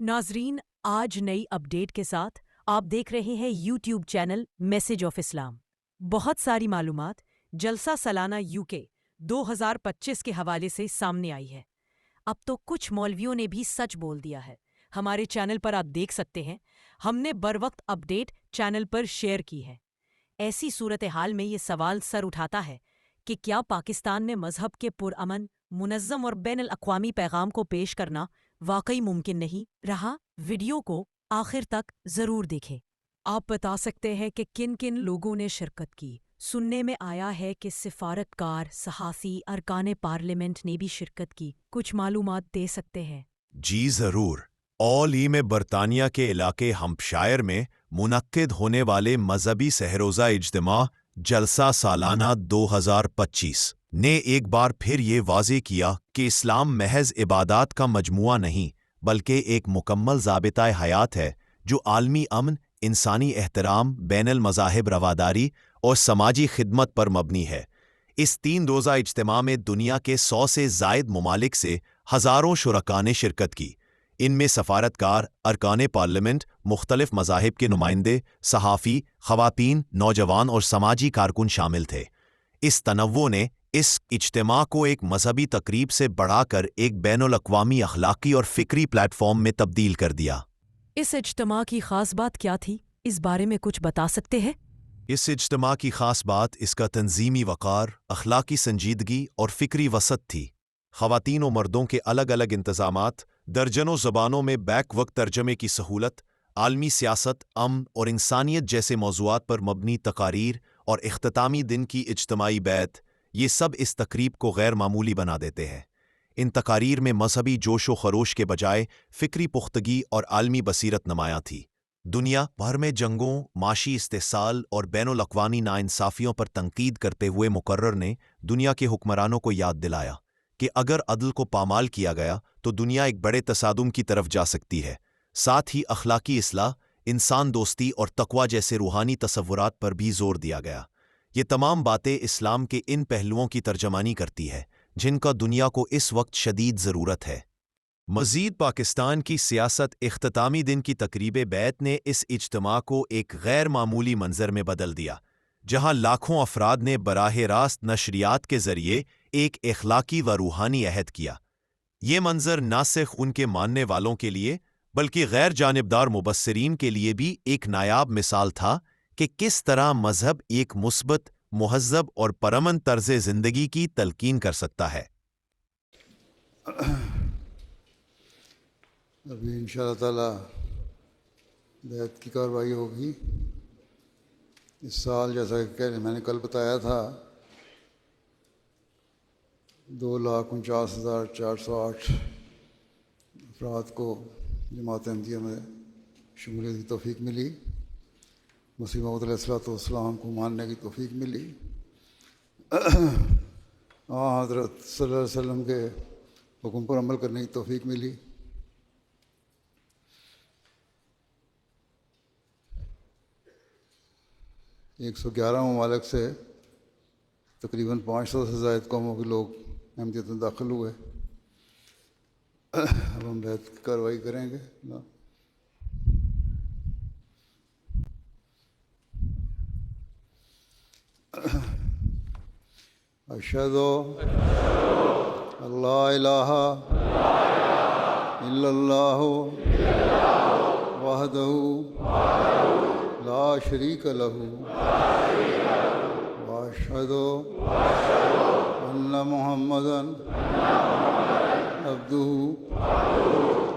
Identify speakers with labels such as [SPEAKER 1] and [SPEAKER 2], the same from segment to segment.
[SPEAKER 1] ناظرین، آج نئی اپڈیٹ کے ساتھ آپ دیکھ رہے ہیں یوٹیوب چینل میسج آف اسلام۔ بہت ساری معلومات جلسہ سالانہ UK 2025 کے حوالے سے سامنے آئی ہے۔ اب تو کچھ مولویوں نے بھی سچ بول دیا ہے۔ ہمارے چینل پر آپ دیکھ سکتے ہیں، ہم نے بروقت اپڈیٹ چینل پر شیئر کی ہے۔ ایسی صورتحال میں یہ سوال سر اٹھاتا ہے کہ کیا پاکستان میں مذہب کے پرامن، منظم اور بین الاقوامی پیغام کو پیش کرنا واقعی ممکن نہیں رہا؟ ویڈیو کو آخر تک ضرور دیکھیں۔ آپ بتا سکتے ہیں کہ کن کن لوگوں نے شرکت کی؟ سننے میں آیا ہے کہ سفارتکار، صحافی، ارکان پارلیمنٹ نے بھی شرکت کی۔ کچھ معلومات دے سکتے ہیں؟
[SPEAKER 2] جی ضرور۔ اولی میں برطانیہ کے علاقے ہمپشائر میں منعقد ہونے والے مذہبی سہروزہ اجتماع جلسہ سالانہ 2025 نے ایک بار پھر یہ واضح کیا کہ اسلام محض عبادات کا مجموعہ نہیں بلکہ ایک مکمل ضابطۂ حیات ہے جو عالمی امن، انسانی احترام، بین المذاہب رواداری اور سماجی خدمت پر مبنی ہے۔ اس 3 روزہ اجتماع میں دنیا کے 100 سے زائد ممالک سے ہزاروں شرکاء نے شرکت کی۔ ان میں سفارتکار، ارکان پارلیمنٹ، مختلف مذاہب کے نمائندے، صحافی، خواتین، نوجوان اور سماجی کارکن شامل تھے۔ اس تنوع نے اس اجتماع کو ایک مذہبی تقریب سے بڑھا کر ایک بین الاقوامی اخلاقی اور فکری پلیٹ فارم میں تبدیل کر دیا۔
[SPEAKER 1] اس اجتماع کی خاص بات کیا تھی؟ اس بارے میں کچھ بتا سکتے ہیں؟
[SPEAKER 2] اس اجتماع کی خاص بات اس کا تنظیمی وقار، اخلاقی سنجیدگی اور فکری وسعت تھی۔ خواتین و مردوں کے الگ الگ انتظامات، درجنوں زبانوں میں بیک وقت ترجمے کی سہولت، عالمی سیاست، امن اور انسانیت جیسے موضوعات پر مبنی تقاریر اور اختتامی دن کی اجتماعی بیعت، یہ سب اس تقریب کو غیر معمولی بنا دیتے ہیں۔ ان تقاریر میں مذہبی جوش و خروش کے بجائے فکری پختگی اور عالمی بصیرت نمایاں تھی۔ دنیا بھر میں جنگوں، معاشی استحصال اور بین الاقوامی ناانصافیوں پر تنقید کرتے ہوئے مقرر نے دنیا کے حکمرانوں کو یاد دلایا کہ اگر عدل کو پامال کیا گیا تو دنیا ایک بڑے تصادم کی طرف جا سکتی ہے۔ ساتھ ہی اخلاقی اصلاح، انسان دوستی اور تقوی جیسے روحانی تصورات پر بھی زور دیا گیا۔ یہ تمام باتیں اسلام کے ان پہلوؤں کی ترجمانی کرتی ہے جن کا دنیا کو اس وقت شدید ضرورت ہے۔ مزید پاکستان کی سیاست اختتامی دن کی تقریب بیعت نے اس اجتماع کو ایک غیر معمولی منظر میں بدل دیا، جہاں لاکھوں افراد نے براہ راست نشریات کے ذریعے ایک اخلاقی و روحانی عہد کیا۔ یہ منظر نہ صرف ان کے ماننے والوں کے لیے بلکہ غیر جانبدار مبصرین کے لیے بھی ایک نایاب مثال تھا کہ کس طرح مذہب ایک مثبت، مہذب اور پرامن طرز زندگی کی تلقین کر سکتا ہے۔
[SPEAKER 3] ابھی انشاءاللہ تعالیٰ بیعت کی کارروائی ہوگی۔ اس سال جیسا کہ میں نے کل بتایا تھا 2,49,408 افراد کو جماعت احمدیہ میں شمولیت کی توفیق ملی، مسیح موعود علیہ السلام کو ماننے کی توفیق ملی، حضرت صلی اللہ علیہ وسلم کے حکم پر عمل کرنے کی توفیق ملی۔ ایک 111 ممالک سے تقریباً 500 سے زائد قوموں کے لوگ احمدیت میں داخل ہوئے۔ اب ہم بیعت کی کارروائی کریں گے۔ اشہد ان لا الہ الا اللہ وحدہ لا شریک لہ واشہد ان محمدا عبدہ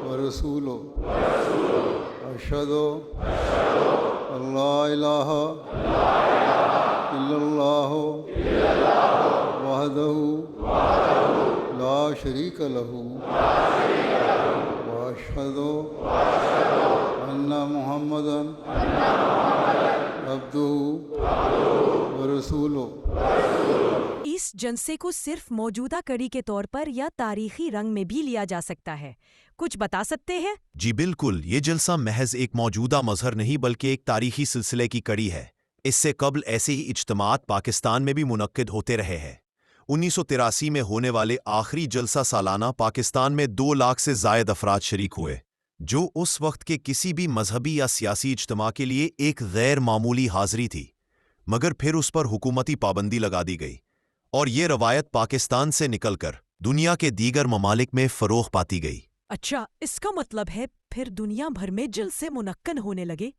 [SPEAKER 3] ورسولہ۔ اشہد ان لا الہ الا اللہ وحدہ لا شریک لہ واشہد ان محمدا عبدہ ورسولہ۔
[SPEAKER 1] اس جلسے کو صرف موجودہ کڑی کے طور پر یا تاریخی رنگ میں بھی لیا جا سکتا ہے؟ کچھ بتا سکتے ہیں؟
[SPEAKER 2] جی بالکل، یہ جلسہ محض ایک موجودہ مظہر نہیں بلکہ ایک تاریخی سلسلے کی کڑی ہے۔ اس سے قبل ایسے ہی اجتماعات پاکستان میں بھی منعقد ہوتے رہے ہیں۔ 1983 میں ہونے والے آخری جلسہ سالانہ پاکستان میں 2 لاکھ سے زائد افراد شریک ہوئے، جو اس وقت کے کسی بھی مذہبی یا سیاسی اجتماع کے لیے ایک غیر معمولی حاضری تھی، مگر پھر اس پر حکومتی پابندی لگا دی گئی اور یہ روایت پاکستان سے نکل کر دنیا کے دیگر ممالک میں فروغ پاتی گئی۔
[SPEAKER 1] اچھا، اس کا مطلب ہے پھر دنیا بھر میں جلسے منعقد ہونے لگے؟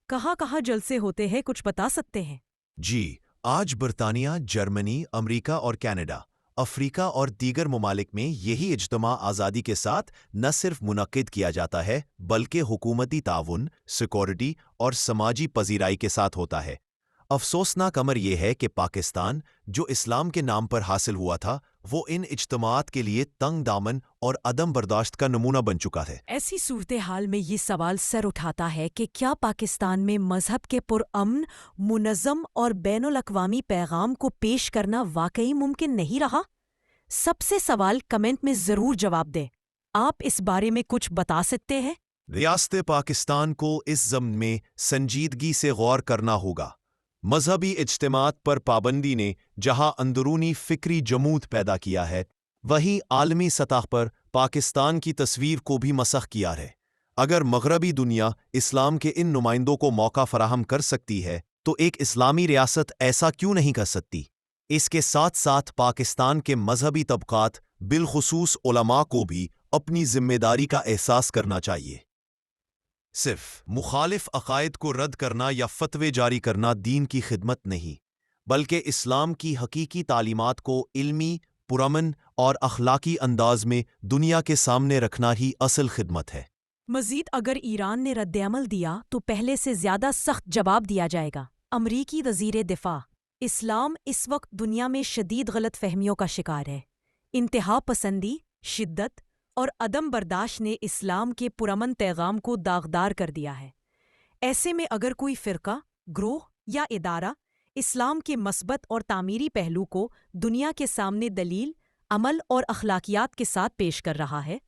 [SPEAKER 1] کہاں کہاں جلسے ہوتے ہیں، کچھ بتا سکتے ہیں؟
[SPEAKER 2] جی، آج برطانیہ، جرمنی، امریکہ اور کینیڈا، افریقہ اور دیگر ممالک میں یہی اجتماع آزادی کے ساتھ نہ صرف منعقد کیا جاتا ہے بلکہ حکومتی تعاون، سیکورٹی اور سماجی پذیرائی کے ساتھ ہوتا ہے۔ افسوسناک امر یہ ہے کہ پاکستان، جو اسلام کے نام پر حاصل ہوا تھا، وہ ان اجتماعات کے لیے تنگ دامن اور عدم برداشت کا نمونہ بن چکا ہے۔
[SPEAKER 1] ایسی صورتحال میں یہ سوال سر اٹھاتا ہے کہ کیا پاکستان میں مذہب کے پرامن، منظم اور بین الاقوامی پیغام کو پیش کرنا واقعی ممکن نہیں رہا؟ سب سے سوال کمنٹ میں ضرور جواب دیں۔ آپ اس بارے میں کچھ بتا سکتے ہیں؟
[SPEAKER 2] ریاست پاکستان کو اس ضمن میں سنجیدگی سے غور کرنا ہوگا۔ مذہبی اجتماعات پر پابندی نے جہاں اندرونی فکری جمود پیدا کیا ہے، وہیں عالمی سطح پر پاکستان کی تصویر کو بھی مسخ کیا ہے۔ اگر مغربی دنیا اسلام کے ان نمائندوں کو موقع فراہم کر سکتی ہے تو ایک اسلامی ریاست ایسا کیوں نہیں کر سکتی؟ اس کے ساتھ ساتھ پاکستان کے مذہبی طبقات، بالخصوص علماء کو بھی اپنی ذمہ داری کا احساس کرنا چاہیے۔ صرف مخالف عقائد کو رد کرنا یا فتوے جاری کرنا دین کی خدمت نہیں، بلکہ اسلام کی حقیقی تعلیمات کو علمی، پرامن اور اخلاقی انداز میں دنیا کے سامنے رکھنا ہی اصل خدمت ہے۔
[SPEAKER 1] مزید اگر ایران نے رد عمل دیا تو پہلے سے زیادہ سخت جواب دیا جائے گا۔ امریکی وزیر دفاع: اسلام اس وقت دنیا میں شدید غلط فہمیوں کا شکار ہے۔ انتہا پسندی، شدت اور عدم برداشت نے اسلام کے پرامن پیغام کو داغدار کر دیا ہے۔ ایسے میں اگر کوئی فرقہ، گروہ یا ادارہ اسلام کے مثبت اور تعمیری پہلو کو دنیا کے سامنے دلیل، عمل اور اخلاقیات کے ساتھ پیش کر رہا ہے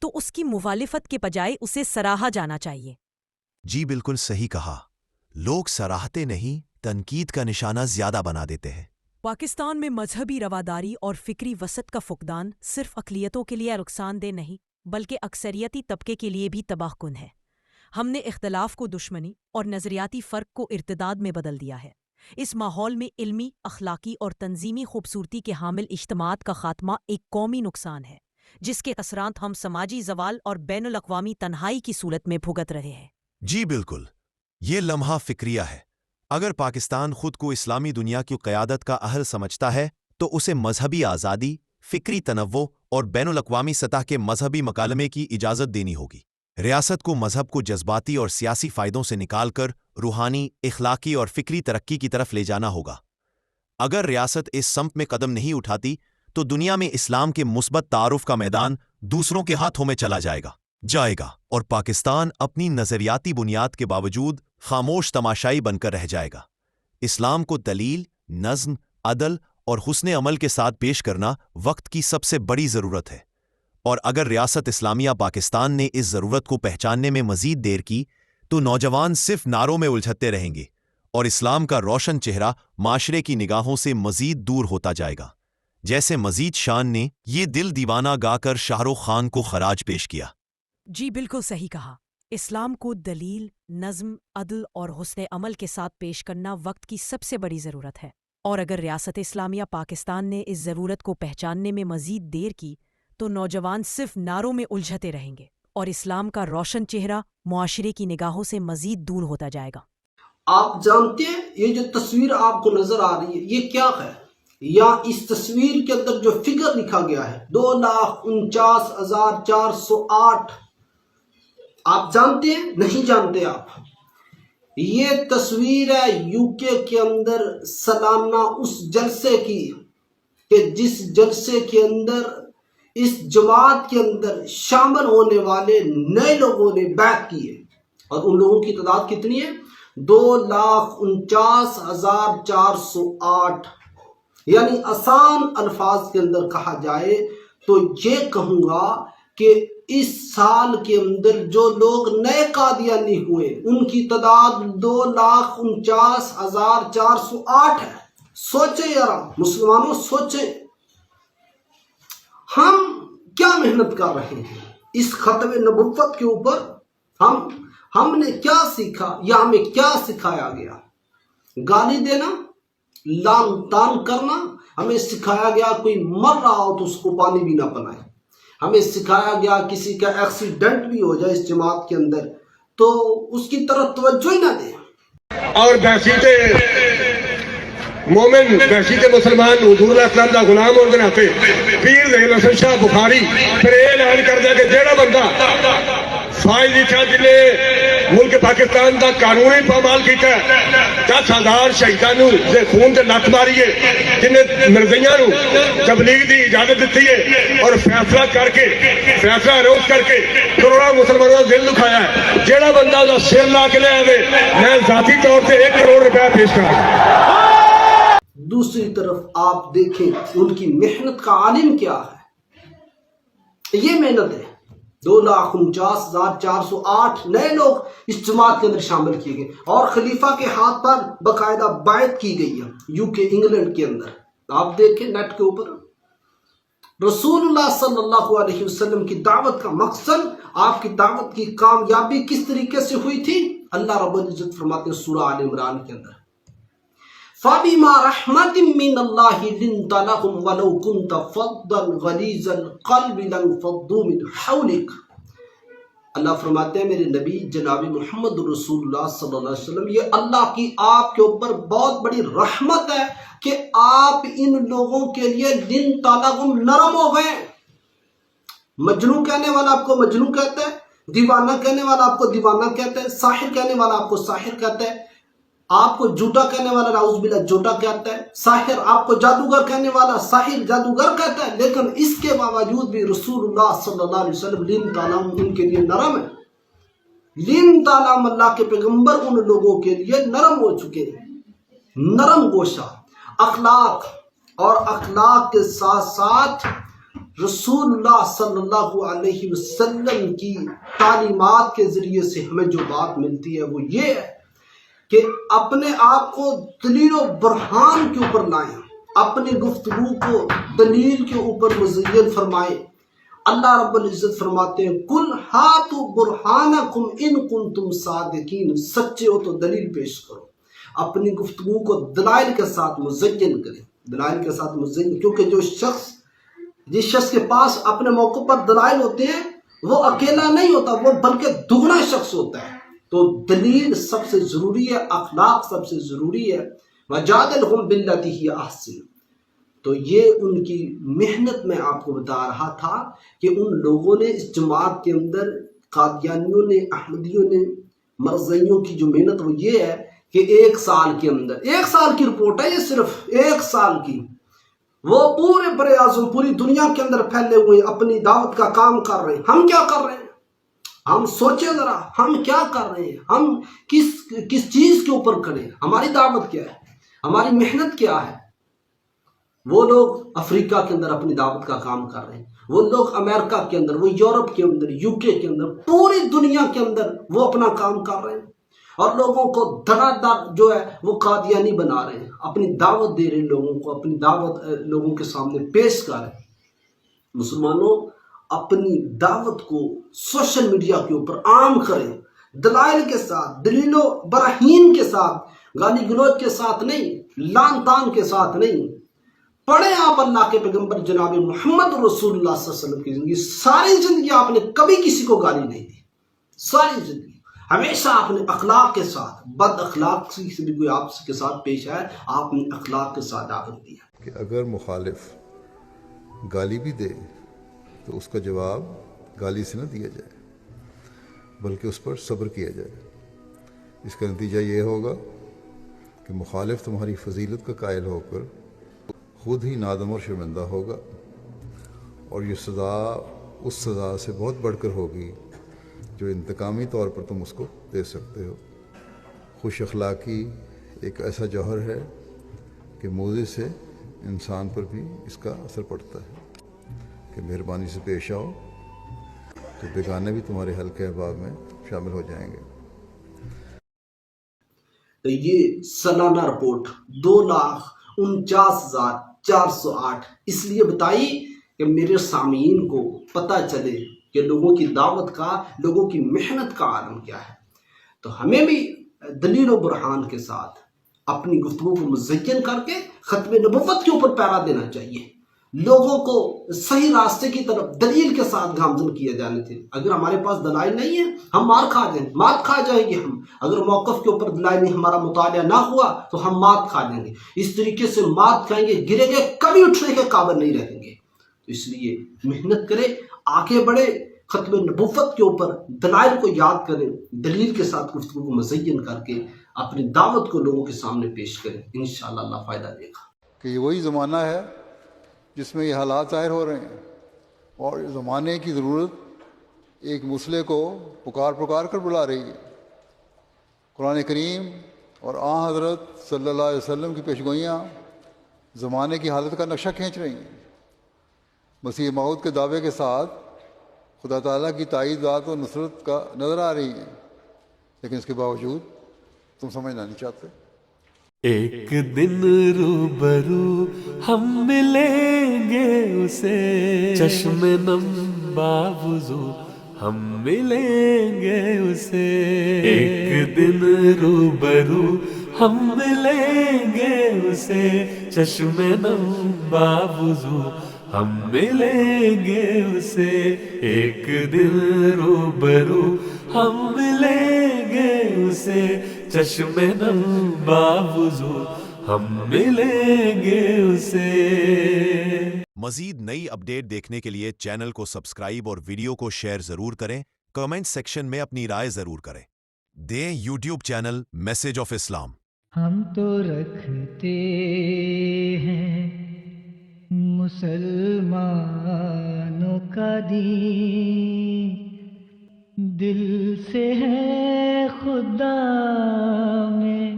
[SPEAKER 1] تو اس کی مخالفت کے بجائے اسے سراہا جانا چاہیے۔
[SPEAKER 2] جی بالکل صحیح کہا۔ لوگ سراہتے نہیں، تنقید کا نشانہ زیادہ بنا دیتے ہیں۔
[SPEAKER 1] پاکستان میں مذہبی رواداری اور فکری وسعت کا فقدان صرف اقلیتوں کے لیے نقصان دہ نہیں بلکہ اکثریتی طبقے کے لیے بھی تباہ کن ہے۔ ہم نے اختلاف کو دشمنی اور نظریاتی فرق کو ارتداد میں بدل دیا ہے۔ اس ماحول میں علمی، اخلاقی اور تنظیمی خوبصورتی کے حامل اجتماعات کا خاتمہ ایک قومی نقصان ہے جس کے اثرات ہم سماجی زوال اور بین الاقوامی تنہائی کی صورت میں بھگت رہے ہیں۔
[SPEAKER 2] جی بالکل، یہ لمحہ فکریہ ہے۔ اگر پاکستان خود کو اسلامی دنیا کی قیادت کا اہل سمجھتا ہے تو اسے مذہبی آزادی، فکری تنوع اور بین الاقوامی سطح کے مذہبی مکالمے کی اجازت دینی ہوگی۔ ریاست کو مذہب کو جذباتی اور سیاسی فائدوں سے نکال کر روحانی، اخلاقی اور فکری ترقی کی طرف لے جانا ہوگا۔ اگر ریاست اس سمت میں قدم نہیں اٹھاتی تو دنیا میں اسلام کے مثبت تعارف کا میدان دوسروں کے ہاتھوں میں چلا جائے گا اور پاکستان اپنی نظریاتی بنیاد کے باوجود خاموش تماشائی بن کر رہ جائے گا۔ اسلام کو دلیل، نظم، عدل اور حسن عمل کے ساتھ پیش کرنا وقت کی سب سے بڑی ضرورت ہے، اور اگر ریاست اسلامیہ پاکستان نے اس ضرورت کو پہچاننے میں مزید دیر کی تو نوجوان صرف نعروں میں الجھتے رہیں گے اور اسلام کا روشن چہرہ معاشرے کی نگاہوں سے مزید دور ہوتا جائے گا، جیسے مزید شان نے یہ دل دیوانہ گا کر شاہ رخ خان کو خراج پیش کیا۔
[SPEAKER 1] جی بالکل صحیح کہا۔ اسلام کو دلیل، نظم، عدل اور حسن عمل کے ساتھ پیش کرنا وقت کی سب سے بڑی ضرورت ہے، اور اگر ریاست اسلامیہ پاکستان نے اس ضرورت کو پہچاننے میں مزید دیر کی تو نوجوان صرف نعروں میں الجھتے رہیں گے اور اسلام کا روشن چہرہ معاشرے کی نگاہوں سے مزید دور ہوتا جائے گا۔
[SPEAKER 4] آپ جانتے ہیں یہ جو تصویر آپ کو نظر آ رہی ہے یہ کیا ہے؟ یا اس تصویر کے اندر جو فگر لکھا گیا ہے 2,49,408، آپ جانتے ہیں؟ نہیں جانتے آپ؟ یہ تصویر ہے UK کے اندر سالانہ اس جلسے کی کہ جس جلسے کے اندر اس جماعت کے اندر شامل ہونے والے نئے لوگوں نے بیعت کی ہے، اور ان لوگوں کی تعداد کتنی ہے؟ 2,49,408۔ یعنی آسان الفاظ کے اندر کہا جائے تو یہ کہوں گا کہ اس سال کے اندر جو لوگ نئے قادیانی ہوئے ان کی تعداد 2,49,408 ہے۔ سوچیں یار مسلمانوں، سوچیں ہم کیا محنت کر رہے ہیں اس ختم نبوت کے اوپر۔ ہم نے کیا سیکھا یا ہمیں کیا سکھایا گیا؟ گالی دینا، لان تان کرنا، ہمیں سکھایا گیا کوئی مر رہا ہو تو اس کو پانی بھی نہ پلائے، ہمیں سکھایا گیا کسی کا ایکسیڈنٹ بھی ہو جائے اس جماعت کے اندر تو اس کی طرف توجہ ہی نہ دیں۔
[SPEAKER 5] اور بحثیت مومن، بحثیت مسلمان حضور علیہ السلام دا غلام اور جناب پیر زہیر حسن شاہ بخاری پھر یہ اعلان کر دیا کہ جیڑا بندہ فائز تھا جنہیں ملک پاکستان دا قانونی پامال کیتا ہے 10,000 شہیدانوں دے خون تے لت ماری ہے، جنہیں مرزیاں نو تبلیغ دی اجازت دیتی ہے اور فیصلہ کر کے فیصلہ روز کر کے کروڑوں مسلمانوں کا دل دکھایا ہے، جیڑا بندہ دا سر لا کے لے آوے میں ذاتی طور سے 1 کروڑ روپیہ پیش کراں۔
[SPEAKER 4] دوسری طرف آپ دیکھیں ان کی محنت کا عالم کیا ہے، یہ محنت ہے۔ 2,49,408 نئے لوگ اس جماعت کے اندر شامل کیے گئے اور خلیفہ کے ہاتھ پر باقاعدہ بیعت کی گئی ہے UK انگلینڈ کے اندر۔ آپ دیکھیں نیٹ کے اوپر رسول اللہ صلی اللہ علیہ وسلم کی دعوت کا مقصد، آپ کی دعوت کی کامیابی کس طریقے سے ہوئی تھی؟ اللہ رب العزت فرماتے ہیں سورہ آل عمران کے اندر فَبِمَا رَحْمَةٍ مِّنَ اللَّهِ لِنْتَ لَهُمْ وَلَوْ كُنْتَ فَضًّا غَلِيظَ الْقَلْبِ لَانفَضُّوا مِنْ حَوْلِكَ۔ اللہ فرماتے ہیں میرے نبی جناب محمد رسول اللہ صلی اللہ علیہ وسلم، یہ اللہ کی آپ کے اوپر بہت بڑی رحمت ہے کہ آپ ان لوگوں کے لیے لِنْتَ لَهُمْ نرم ہو گئے۔ مجنون کہنے والا آپ کو مجنون کہتا ہے، دیوانہ کہنے والا آپ کو دیوانہ کہتا ہے، ساحر کہنے والا آپ کو ساحر کہتا ہے، آپ کو جھوٹا کہنے والا نعوذ باللہ جھوٹا کہتا ہے، ساحر آپ کو جادوگر کہنے والا ساحر جادوگر کہتا ہے، لیکن اس کے باوجود بھی رسول اللہ صلی اللہ علیہ وسلم لین تعلم ان کے لیے نرم ہے۔ لین تعلم اللہ کے پیغمبر ان لوگوں کے لیے نرم ہو چکے ہیں، نرم گوشہ اخلاق، اور اخلاق کے ساتھ ساتھ رسول اللہ صلی اللہ علیہ وسلم کی تعلیمات کے ذریعے سے ہمیں جو بات ملتی ہے وہ یہ ہے کہ اپنے آپ کو دلیل و برہان کے اوپر لائیں، اپنی گفتگو کو دلیل کے اوپر مزین فرمائیں۔ اللہ رب العزت فرماتے ہیں کل ہاتوا برہانکم ان کنتم صادقین، سچے ہو تو دلیل پیش کرو، اپنی گفتگو کو دلائل کے ساتھ مزین کریں، دلائل کے ساتھ مزین، کیونکہ جس شخص کے پاس اپنے موقع پر دلائل ہوتے ہیں وہ اکیلا نہیں ہوتا، وہ بلکہ دگنا شخص ہوتا ہے۔ تو دلیل سب سے ضروری ہے، اخلاق سب سے ضروری ہے، وَجَادِلْهُمْ بِالَّتِي هِيَ أَحْسَنُ۔ تو یہ ان کی محنت میں آپ کو بتا رہا تھا کہ ان لوگوں نے اس جماعت کے اندر، قادیانیوں نے، احمدیوں نے، مرزائیوں کی جو محنت وہ یہ ہے کہ 1 سال کے اندر، 1 سال کی رپورٹ ہے یہ، صرف 1 سال کی، وہ پورے بر اعظم پوری دنیا کے اندر پھیلے ہوئے اپنی دعوت کا کام کر رہے ہیں۔ ہم کیا کر رہے ہیں؟ ہم سوچیں ذرا، ہم کیا کر رہے ہیں؟ ہم کس چیز کے اوپر کریں؟ ہماری دعوت کیا ہے؟ ہماری محنت کیا ہے؟ وہ لوگ افریقہ کے اندر اپنی دعوت کا کام کر رہے ہیں، وہ لوگ امریکہ کے اندر، وہ یورپ کے اندر، UK کے اندر، پوری دنیا کے اندر وہ اپنا کام کر رہے ہیں اور لوگوں کو دھڑا دھڑ جو ہے وہ قادیانی بنا رہے ہیں، اپنی دعوت دے رہے ہیں، لوگوں کو اپنی دعوت لوگوں کے سامنے پیش کر رہے ہیں۔ مسلمانوں اپنی دعوت کو سوشل میڈیا کے اوپر عام کریں، دلائل کے ساتھ، دلیل و براہین کے ساتھ، گالی گلوچ کے ساتھ نہیں، لان تان کے ساتھ نہیں۔ پڑھیں آپ اللہ کے پیغمبر جناب محمد رسول اللہ صلی اللہ علیہ وسلم کی زندگی، ساری زندگی آپ نے کبھی کسی کو گالی نہیں دی، ساری زندگی ہمیشہ آپ نے اخلاق کے ساتھ، بد اخلاق سے بھی کوئی آپ کے ساتھ پیش آئے، آپ نے اخلاق کے ساتھ دعوت دیا۔
[SPEAKER 6] کہ اگر مخالف گالی بھی دے تو اس کا جواب گالی سے نہ دیا جائے بلکہ اس پر صبر کیا جائے۔ اس کا نتیجہ یہ ہوگا کہ مخالف تمہاری فضیلت کا قائل ہو کر خود ہی نادم اور شرمندہ ہوگا، اور یہ سزا اس سزا سے بہت بڑھ کر ہوگی جو انتقامی طور پر تم اس کو دے سکتے ہو۔ خوش اخلاقی ایک ایسا جوہر ہے کہ موضع سے انسان پر بھی اس کا اثر پڑتا ہے کہ مہربانی سے پیش آؤ تو بیگانے بھی تمہارے حلقے احباب میں شامل ہو جائیں گے۔
[SPEAKER 4] تو یہ سالانہ رپورٹ 2,49,408 اس لیے بتائی کہ میرے سامعین کو پتہ چلے کہ لوگوں کی دعوت کا، لوگوں کی محنت کا عالم کیا ہے۔ تو ہمیں بھی دلیل و برہان کے ساتھ اپنی گفتگو کو مزین کر کے ختم نبوت کے اوپر پیرا دینا چاہیے، لوگوں کو صحیح راستے کی طرف دلیل کے ساتھ گامزن کیا جانے تھے۔ اگر ہمارے پاس دلائل نہیں ہے ہم مات کھا جائیں گے۔ ہم اگر موقف کے اوپر دلائل نہیں، ہمارا مطالعہ نہ ہوا تو ہم مات کھا جائیں گے، اس طریقے سے مات کھائیں گے، گریں گے، کبھی اٹھنے کے قابل نہیں رہیں گے۔ تو اس لیے محنت کرے، آگے بڑھے، ختم نبوت کے اوپر دلائل کو یاد کریں، دلیل کے ساتھ گفتگو کو مزین کر کے اپنی دعوت کو لوگوں کے سامنے پیش کریں، انشاءاللہ اللہ فائدہ دے گا۔
[SPEAKER 6] کہ یہ وہی زمانہ ہے جس میں یہ حالات ظاہر ہو رہے ہیں، اور زمانے کی ضرورت ایک مسئلے کو پکار کر بلا رہی ہے۔ قرآن کریم اور آن حضرت صلی اللہ علیہ وسلم کی پیشگوئیاں زمانے کی حالت کا نقشہ کھینچ رہی ہیں۔ مسیح موعود کے دعوے کے ساتھ خدا تعالیٰ کی تائیدات و نصرت کا نظر آ رہی ہیں، لیکن اس کے باوجود تم سمجھنا نہیں چاہتے۔
[SPEAKER 7] ایک دن روبرو ہم ملیں گے اسے، چشم نم باوضو ہم ملیں گے اسے۔ ایک دن روبرو ہم ملیں گے اسے، چشم نم باوضو ہم ملیں گے اسے۔ ایک دن روبرو ہم ملیں گے اسے، چشم نم باوضو ہم ملیں گے اسے۔
[SPEAKER 2] مزید نئی اپڈیٹ دیکھنے کے لیے چینل کو سبسکرائب اور ویڈیو کو شیئر ضرور کریں، کمنٹ سیکشن میں اپنی رائے ضرور کریں۔ دیں یوٹیوب چینل میسج آف اسلام۔
[SPEAKER 8] ہم تو رکھتے ہیں مسلمانوں کا دین، دل سے ہے خدا میں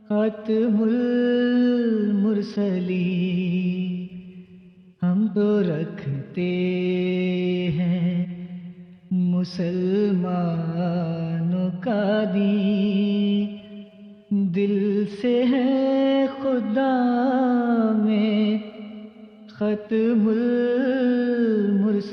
[SPEAKER 8] ختم المرسلین۔ ہم تو رکھتے ہیں مسلمانوں کا دین، دل سے ہے خدا میں ختم المرسلین۔